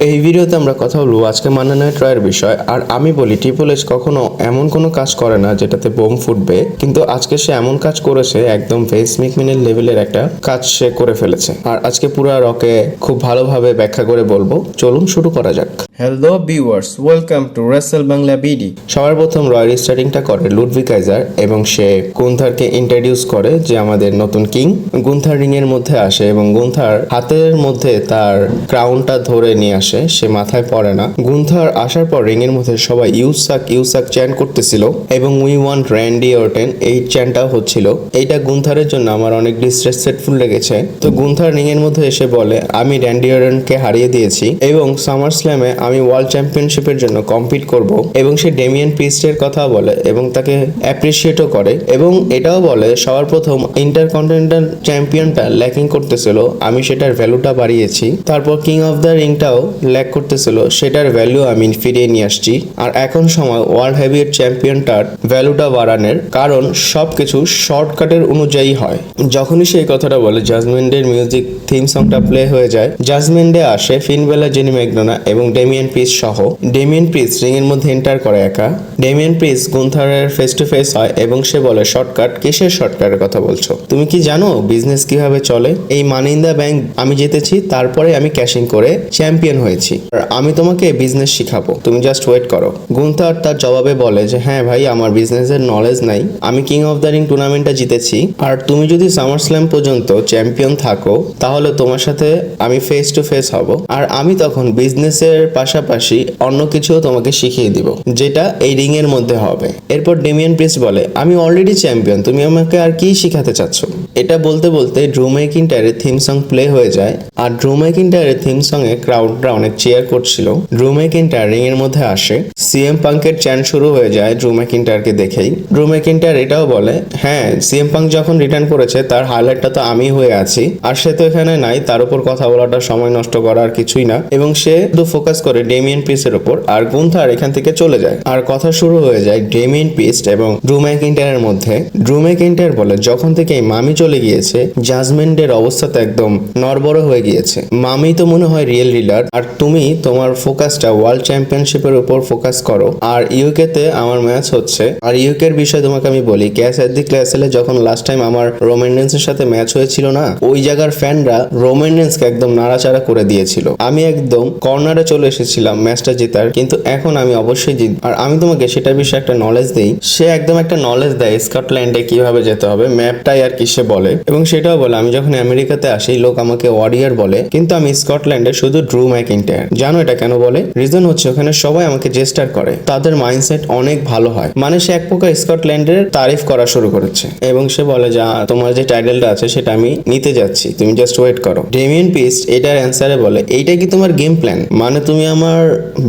এই ভিডিওতে আমরা কথা বলবো আজকে মান্না নাইট রয়ের বিষয়। আর আমি বলি ট্রিপল এইচ কখনো এমন কোনো কাজ করে না যেটাতে বোম ফুটবে, কিন্তু আজকে সে এমন কাজ করেছে, একদম ভেস মিকমিনের লেভেলের একটা কাজ সে করে ফেলেছে। আর আজকে পুরো রকে খুব ভালোভাবে ব্যাখ্যা করে বলবো, চলুন শুরু করা যাক। Hello viewers, welcome to Rachel Bangla BD. সবার প্রথম রয়ের স্টার্টিংটা করে লুডভিগ কাইজার এবং সে গুন্থারকে ইন্ট্রোডিউস করে যে আমাদের নতুন কিং। গুন্থার রিং এর মধ্যে আসে এবং গুন্থার হাতের মধ্যে তার ক্রাউনটা ধরে নিয়ে আসে, সে মাথায় পড়ে না। গুন্থার আসার পর রিং এর মধ্যে সবাই ইউসাক চ্যান্ট করতেছিল এবং উই ওয়ান্ট র্যান্ডি অর্টেন এই চ্যান্টটাও হচ্ছিল। এইটা গুন্থারের জন্য আমার অনেক ডিসরেসপেক্টফুল লেগেছে। তো গুন্থার রিং এর মধ্যে এসে বলে আমি র্যান্ডি অর্টেনকে হারিয়ে দিয়েছি এবং সামার স্ল্যামে আমি ওয়ার্ল্ড চ্যাম্পিয়নশিপের জন্য কম্পিট করব। এবং সে ডেমিয়ান প্রিস্টের কথা বলে এবং তাকে অ্যাপ্রিসিয়েটও করে এবং এটাও বলে সবার প্রথম ইন্টারকন্টিনেন্টাল চ্যাম্পিয়নটা ল্যাকিং করতেছিল, আমি সেটার ভ্যালুটা বাড়িয়েছি। তারপর কিং অফ দ্য রিংটাও ল্যাক করতেছিল, সেটার ভ্যালু আমি ফিরিয়ে নিয়ে আসছি। আর এখন সময় ওয়ার্ল্ড হেভিওয়েট চ্যাম্পিয়নটার ভ্যালুটা বাড়ানোর, কারণ সবকিছু শর্টকাটের অনুযায়ী হয়। যখনই সেই কথাটা বলে জাজমেন্টের মিউজিক থিম সংটা প্লে হয়ে যায়। জাজমেন্টে আসে ফিন বেলা, জেনি ম্যাকডোনা এবং ডেমিয়ান প্রিস্ট সহ। ডেমিয়ান প্রিস্ট রিং এর মধ্যে এন্টার করে একা। ডেমিয়ান প্রিস্ট গুন্থারের ফেস টু ফেস হয় এবং সে বলে শর্টকাট, কিসের শর্টকাটের কথা বলছো? তুমি কি জানো বিজনেস কিভাবে চলে? এই মানি ইন দ্য ব্যাংক আমি জিতেছি, তারপরে আমি ক্যাশিং করে চ্যাম্পিয়ন হয়েছি, আর আমি তোমাকে বিজনেস শিখাবো, তুমি জাস্ট ওয়েট করো। গুন্থার তার জবাবে বলে যে হ্যাঁ ভাই, আমার বিজনেসের নলেজ নাই, আমি কিং অফ দ্য রিং টুর্নামেন্টটা জিতেছি, আর তুমি যদি সামার স্ল্যাম পর্যন্ত চ্যাম্পিয়ন থাকো তাহলে তোমার সাথে আমি ফেস টু ফেস হব, আর আমি তখন বিজনেসের পাশাপাশি অন্য কিছুও তোমাকে শিখিয়ে দিব, যেটা এই রিং এর মধ্যে হবে। এরপর ডেমিয়ান প্রিস্ট বলে আমি অলরেডি চ্যাম্পিয়ন, তুমি আমাকে আর কি শিখাতে চাচ্ছ? এটা বলতে বলতে ড্রু ম্যাকিন্টায়ারের থিম সং প্লে হয়ে যায়, আর ড্রু ম্যাকিন্টায়ারের থিম সং এ ক্রাউডরা অনেক চেয়ার করছিল। ড্রু ম্যাকিন্টায়ার রিং এর মধ্যে আসে, সিএম পাঙ্কের চ্যান্ট শুরু হয়ে যায় ড্রু ম্যাকিন্টায়ারকে দেখেই। ড্রু ম্যাকিন্টায়ার এটাও বলে হ্যাঁ, সিএম পাঙ্ক যখন রিটার্ন করেছে তার হাইলাইটটা তো আমি হয়ে আছি, আর সে তো এখানে নাই, তার উপর কথা বলাটা সময় নষ্ট করার কিছুই না। এবং সে শুধু ফোকাস করে ডেমিয়ান প্রিস্টের উপর, আর গুন্থার এখান থেকে চলে যায়। আর কথা শুরু হয়ে যায় ডেমিয়ান প্রিস্ট এবং ড্রু ম্যাকিন্টায়ারের মধ্যে। ড্রু ম্যাকিন্টায়ার বলে যখন থেকে এই মামি চলে গিয়েছে জাজমেন্টের অবস্থা তো একদম নড়বড় হয়ে গিয়েছে, মামি তো মনে হয় রিয়েল লিডার, আর তুমি তোমার ফোকাসটা ওয়ার্ল্ড চ্যাম্পিয়নশিপের উপর ফোকাস করো। আর ইউকে তে আমার ম্যাচ হচ্ছে, আর ইউকে এর বিষয়ে তোমাকে আমি বলি, ক্যাশ এট দি ক্লাসেলে যখন লাস্ট টাইম আমার রোমান রেন্সের সাথে ম্যাচ হয়েছিল না, ওই জায়গার ফ্যানরা রোমান রেন্সকে একদম নাড়াচাড়া করে দিয়েছিল। আমি একদম কর্নারে চলে এসেছিলাম ম্যাচটা জেতার, কিন্তু এখন আমি অবশ্যই জিতব। আর আমি তোমাকে সেটার বিষয়ে একটা নলেজ দেই। সে একদম একটা নলেজ দেয় স্কটল্যান্ডে কিভাবে যেতে হবে, ম্যাপটাই আর কি সে বলে। এবং সেটাও বলে আমি যখন আমেরিকাতে আসি লোক আমাকে ওয়ারিয়ার বলে, কিন্তু আমি স্কটল্যান্ডে শুধু ড্রু ম্যাকিন্টায়ার। জানো এটা কেন বলে? রিজন হচ্ছে ওখানে সবাই আমাকে জেস্টার করে, তাদের মাইন্ডসেট অনেক ভালো হয়। মানে সে এক প্রকার স্কটল্যান্ডের তারিফ করা শুরু করেছে এবং সে বলে যে তোমার যে টাইটেলটা আছে সেটা আমি নিতে যাচ্ছি, তুমি জাস্ট ওয়েট করো। ডেমিয়ান প্রিস্ট এটার অ্যান্সারে বলে এইটা কি তোমার গেম প্ল্যান? মানে তুমি আমার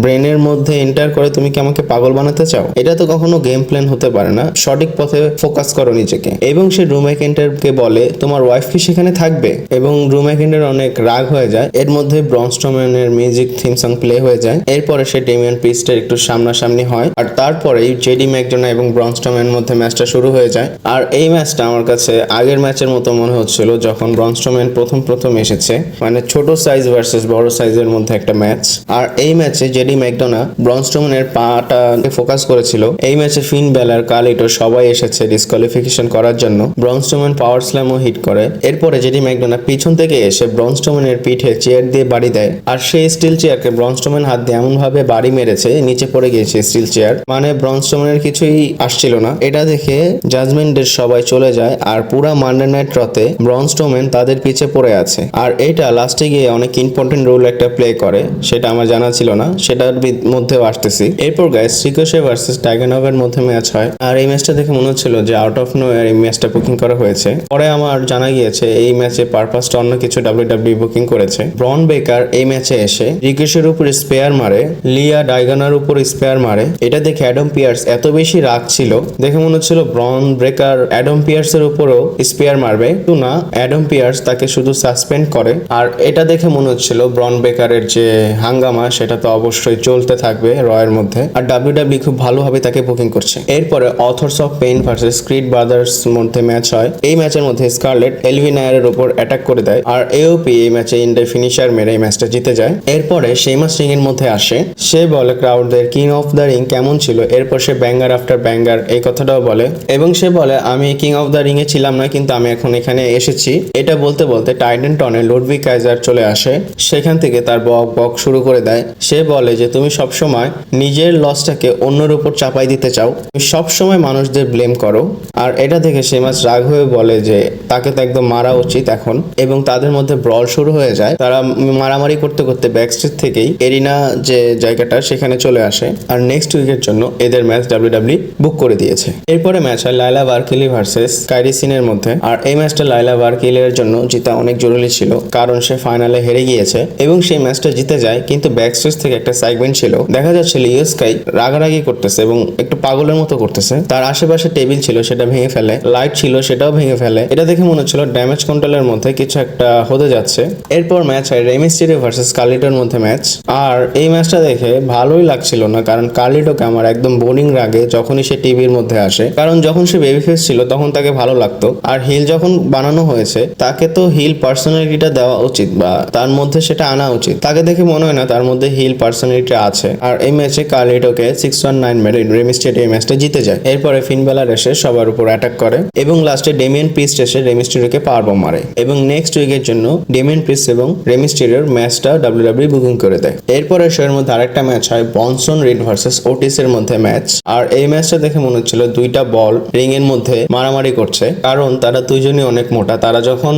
ব্রেনের মধ্যে এন্টার করে তুমি কি আমাকে পাগল বানাতে চাও? এটা তো কখনো গেম প্ল্যান হতে পারে না, সঠিক পথে ফোকাস করো নিজেকে। এবং সে ড্রু ম্যাকিন্টায়ারকে বলে তোমার ওয়াইফ কি সেখানে থাকবে? এবং ড্রু ম্যাকিন্টায়ার অনেক রাগ হয়ে যায়। এর মধ্যে ব্রন স্ট্রোম্যানের মিউজিক থিম সং প্লে হয়ে যায়। এরপরে সে ডেমিয়ান প্রিস্টের একটু সামনাসামনি হয়, আর তারপরেই জেডি ম্যাকডোনা এবং ব্রন স্ট্রোম্যানের মধ্যে ম্যাচটা শুরু হয়ে যায়। আর এই ম্যাচটা আমার কাছে আগের ম্যাচের মতো মনে হচ্ছিল যখন ব্রন স্ট্রোম্যান প্রথম এসেছে, মানে ছোট সাইজ ভার্সেস বড় সাইজের মধ্যে একটা ম্যাচ। আর এই ম্যাচে জেডি ম্যাকডোনা ব্রন স্ট্রোম্যানের পাটা ফোকাস করেছিল। এই ম্যাচে ফিন বেলার, কালিটো সবাই এসেছে ডিসকোয়ালিফিকেশন করার জন্য। ব্রন স্ট্রোম্যান পাওয়ার স্ল্যামও হিট করে। এরপরে জেডি ম্যাকডোনা পিছন থেকে এসে ব্রন স্ট্রোম্যানের পিঠে চেয়ার দিয়ে বাড়ি দেয়, আর সেই স্টিল চেয়ারকে ব্রন স্ট্রোম্যান হাত দিয়ে এমন ভাবে বাড়ি মেরেছে নিচে পড়ে গিয়েছে স্টিল চেয়ার, মানে ব্রন স্ট্রোম্যানের কিছুই আসছিল না। এটা দেখে জাজমেন্টের সবাই চলে যায়, আর পুরা মানডে নাইট রতে ব্রন স্ট্রোম্যান তাদের পিছে পড়ে আছে। আর এটা লাস্টে গিয়ে অনেক ইম্পর্টেন্ট রোল একটা প্লে করে, সেটা আমার জানা ছিল না, সেটার মধ্যেও আসতেছি। এরপর গাইস রিকোশে ভার্সেস টাইগানোভের মধ্যে ম্যাচ হয়, আর এই ম্যাচটা দেখে মনে হচ্ছিল যে আউট অফ নোওয়্যার এই ম্যাচটা বুকিং করা হয়েছে। পরে আমার জানা গিয়েছে এই ম্যাচে পারপাসটা অন্য কিছু ডাব্লিউডাব্লিউ বুকিং করেছে। ব্রন বেকার এই ম্যাচে এসে রিকোশের উপর স্পেয়ার মারে, লিয়া ডাইগানার উপর স্পেয়ার মারে। এটা দেখে অ্যাডাম পিয়ার্স এত বেশি রাগ ছিল, দেখে মনে হচ্ছিল ব্রন ব্রেকার অ্যাডাম পিয়ার্সের উপরও স্পেয়ার মারবে, কিন্তু না, অ্যাডাম পিয়ার্স তাকে শুধু সাসপেন্ড করে। আর এটা দেখে মনে হচ্ছিল ব্রন বেকারের যে হাঙ্গামা সেটা তো অবশ্যই চলতে থাকবে রয়ের মধ্যে। আর ডাব্লিউডাব্লিউ খুব ভালোভাবে তাকে বুকিং করছে। এরপরে authors of pain versus creed brothers মধ্যে ম্যাচ হয়। এই ম্যাচের মধ্যে স্কারলেট এলভিনায়ারের উপর অ্যাটাক করে দেয়, আর এওপি এই ম্যাচে ইন্ডে ফিনিশার মেরে এই ম্যাচটা জিতে যায়। এরপরে শেমাস রিং এর মধ্যে আসে, সে বলে ক্রাউডদের কিং অফ দ্য রিং কেমন ছিল। এরপর সে ব্যাঙ্গার আফটার ব্যাঙ্গার এই কথাটাও বলে, এবং সে বলে আমি কিং অফ দ্য রিং এ ছিলাম না, কিন্তু আমি এখন এখানে এসেছি। এটা বলতে বলতে টাইটেনটনে লুডভিগ কাইজার চলে আসে, সেখান থেকে তার বক বক শুরু করে দেয়। সে বলে যে তুমি সবসময় নিজের লসটাকে অন্যের উপর চাপাই দিতে চাও, তুমি সবসময় মানুষদের ব্লেম করো। আর এটা দেখে শেমাস রাগ হয়ে বলে যে তাকে তো একদম মারা উচিত এখন, এবং তাদের মধ্যে ব্রল শুরু হয়ে যায়। তারা মারামারি করতে করতে ব্যাকস্টেজ থেকেই এরিনা যে জায়গাটা সেখানে চলে আসে, আর নেক্সট উইকের জন্য এদের ম্যাচ ডাব্লিউডাব্লিউ বুক করে দিয়েছে। এরপরে ম্যাচ হয় লাইলা বারকিলি ভার্সেস কাইরি সিনের মধ্যে, আর এই ম্যাচটা লাইলা বারকিলের জন্য জিতা অনেক জরুরি ছিল, কারণ সে ফাইনালে হেরে গিয়েছে এবং সেই ম্যাচটা জিতে যায়। কিন্তু ব্যাকস্টেজ থেকে একটা সেগমেন্ট ছিল, দেখা যাচ্ছিল ইয়ো স্কাই রাগারাগি করতেছে এবং একটু পাগলের মতো করতেছে। তার আশেপাশে টেবিল ছিল সেটা ভেঙে ফেলে, লাইট ছিল সেটাও ভেঙে ফেলে। এটা দেখে মনে হচ্ছিল ড্যামেজ কন্ট্রোলের মধ্যে কিছু একটা হতে যাচ্ছে। এরপর ম্যাচ হয় রে মিস্টেরিও ভার্সেস কার্লিটোর মধ্যে ম্যাচ, আর এই ম্যাচটা দেখে ভালোই লাগছিল না, কারণ কার্লিটোকে আমার একদম বোরিং লাগে যখনই সে টিভির মধ্যে আসে। কারণ যখন সে বেবি ফেস ছিল তখন তাকে ভালো লাগতো, আর হিল যখন বানানো হয়েছে তাকে তো হিল পার্সোনালিটিটা দেওয়া উচিত বা তার মধ্যে সেটা আনা উচিত। তাকে দেখে মনে হয় না তার মধ্যে হিল পার্সোনালিটি আছে। আর এই ম্যাচে কার্লিটোকে 619 মেরে রে মিস্টেরিও এই ম্যাচটা জিতে যায়। এরপরে ফিন বেলার এসে সবার উপর অ্যাটাক করে এবং লাস্টে ডেমিয়ান প্রিস্ট এসে রে মিস্টেরিওকে পাওয়ার বম মারে, এবং নেক্সট উইকের জন্য ডেমিয়ান প্রিস্ট এবং রে মিস্টেরিওর ম্যাচটা ডাব্লিউডাব্লিউ বুকিং করে দেয়। এরপরে শোয়ের মধ্যে আরেকটা ম্যাচ হয় বনসন রিড ভার্সেস ওটিস এর মধ্যে ম্যাচ, আর এই ম্যাচটা দেখে মনে হচ্ছিল দুইটা বল রিং এর মধ্যে মারামারি করছে, কারণ তারা দুইজনই অনেক মোটা। তারা যখন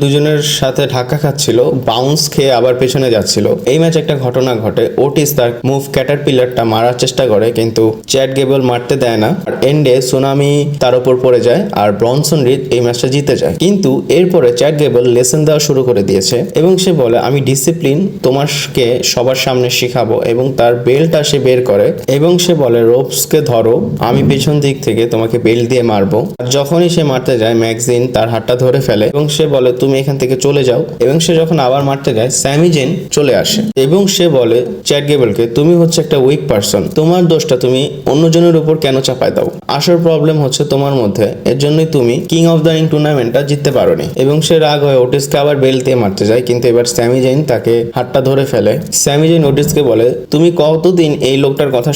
দুজনের সাথে ধাক্কা খাচ্ছিল, বাউন্স খেয়ে আবার পেছনে যাচ্ছিল। এই ম্যাচে একটা ঘটনা ঘটে, ওটিস তার মুভ ক্যাটারপিলারটা মারার চেষ্টা করে কিন্তু চ্যাট গেবল মারতে দেয় না, আর এন্ডে সুনামি তার উপর পড়ে যায় আর ব্রনসন রিড এই ম্যাচটা জিতে যায়। কিন্তু এরপরে চ্যাট গেবল লেসন দেওয়া শুরু করে দিয়েছে এবং সে বলে আমি ডিসিপ্লিন তোমাকে সবার সামনে শিখাবো, এবং তার বেল্টটা সে বের করে এবং সে বলে রোপসকে ধরো, আমি পেছন দিক থেকে তোমাকে বেল্ট দিয়ে মারবো। আর যখনই সে মারতে যায় ম্যাগজিন তার হাতটা ধরে ফেলে এবং সে বলে তুমি এখান থেকে চলে যাও, এবং সে যখন আবার মারতে যায় স্যামি জেন চলে আসে এবং সে বলে চ্যাট গেবলকে তুমি হচ্ছে একটা উইক পারসন, তোমার দোষটা তুমি অন্যজনের উপর কেন চাপায় দাও, আসল প্রবলেম হচ্ছে তোমার মধ্যে, এর জন্যই তুমি কিং অফ দ্য রিং টুর্নামেন্টটা জিততে পারোনি। এবং সে রাগ হয়ে ওটিসকে আবার বেল্ট দিয়ে মারতে যায়, কিন্তু এবার স্যামি জেন তাকে হাতটা ধরে ফেলে। স্যামি জেন ওটিসকে বলে তুমি কতদিন এই লোকটার কথা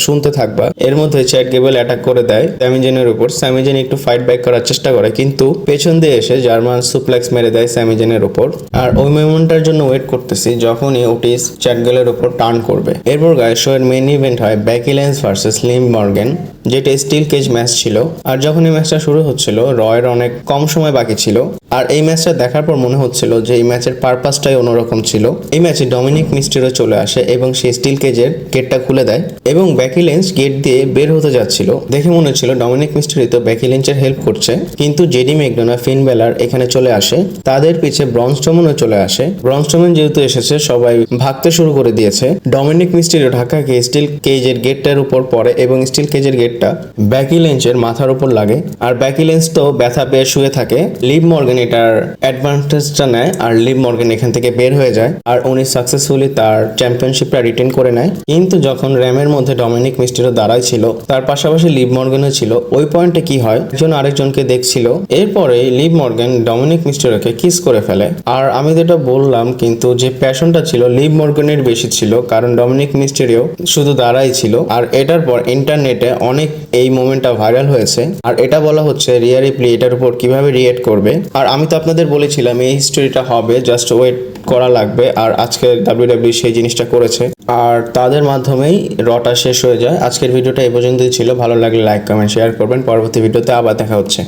শুনতে থাকবা। এর মধ্যে চ্যাট গেবল অ্যাটাক করে দেয় স্যামি জেনের উপর। স্যামি জেন একটু ফাইট ব্যাক করার চেষ্টা করে, কিন্তু পেছন দিয়ে এসে জার্মান সুপ্লেক্স মেরে দেয় স্যামি জেনের উপর। আর ওই মোমেন্টটার জন্য ওয়েট করতেছি যখনই ওটিস চ্যাট গেলের উপর টার্ন করবে। এরপর গায়ে শোয়ের মেইন ইভেন্ট হয় বেকি লিঞ্চ ভার্সেস লিভ মর্গান, যেটা স্টিল কেজ ম্যাচ ছিল। আর যখন এই ম্যাচটা শুরু হচ্ছিল রয়ের অনেক কম সময় বাকি ছিল, আর এই ম্যাচটা দেখার পর মনে হচ্ছিল যে এই ম্যাচের পারপাসটাই অন্যরকম ছিল। এই ম্যাচে ডমিনিক মিস্টেরিও চলে আসে এবং সে স্টিল কেজের গেটটা খুলে দেয় এবং বেকি লিঞ্চ গেট দিয়ে বের হতে যাচ্ছিল। দেখে মনে হচ্ছিল ডমিনিক মিস্টেরিও তো বেকি লিঞ্চের হেল্প করছে, কিন্তু জেডি ম্যাকডোনা ফিন বেলার এখানে চলে আসে, তাদের পিছে ব্রন স্ট্রোম্যানও চলে আসে। ব্রন স্ট্রোম্যান যেহেতু এসেছে সবাই ভাগতে শুরু করে দিয়েছে। ডমিনিক মিস্টেরিও ঢাকাকে স্টিল কেজের গেটটার উপর পড়ে এবং স্টিল কেজের গেটটা বেকি লিঞ্চের মাথার উপর লাগে, আর বেকি লিঞ্চ তো ব্যথা পেয়ে শুয়ে থাকে। লিভ মর্গান এটার অ্যাডভান্টেজটা নেয় আর লিভ মর্গান এখান থেকে বের হয়ে যায়, আর উনি সাকসেসফুলি তার চ্যাম্পিয়নশিপটা রিটেন করে নেয়। কিন্তু যখন র্যামের মধ্যে ডমিনিক মিস্টেরিও দাঁড়াই ছিল, তার পাশাপাশি লিভ মর্গানও ছিল, ওই পয়েন্টে কি হয় একজন আরেকজনকে দেখছিল। এরপরে লিভ মর্গান ডমিনিক মিস্টেরিওকে কিস করে ফেলে। আর আমি যেটা বললাম, কিন্তু যে প্যাশনটা ছিল লিভ মর্গানের বেশি ছিল, কারণ ডমিনিক মিস্টেরিও শুধু দাঁড়াই ছিল। আর এটার পর ইন্টারনেটে অনেক এই মোমেন্টটা ভাইরাল হয়েছে, আর এটা বলা হচ্ছে রিয়া রিপ্লি এটার উপর কিভাবে রিয়েক্ট করবে। আর আমি তো আপনাদের বলেছিলাম এই হিস্টোরিটা হবে, জাস্ট ওয়েট করা লাগবে। আর আজকে ডাব্লিউডাব্লিউ সেই জিনিসটা করেছে, আর তাদের মাধ্যমেই রটা শেষ হয়ে যায়। আজকের ভিডিওটা এই পর্যন্তই ছিল। ভালো লাগলে লাইক কমেন্ট শেয়ার করবেন। পরবর্তী ভিডিওতে আবার দেখা হচ্ছে।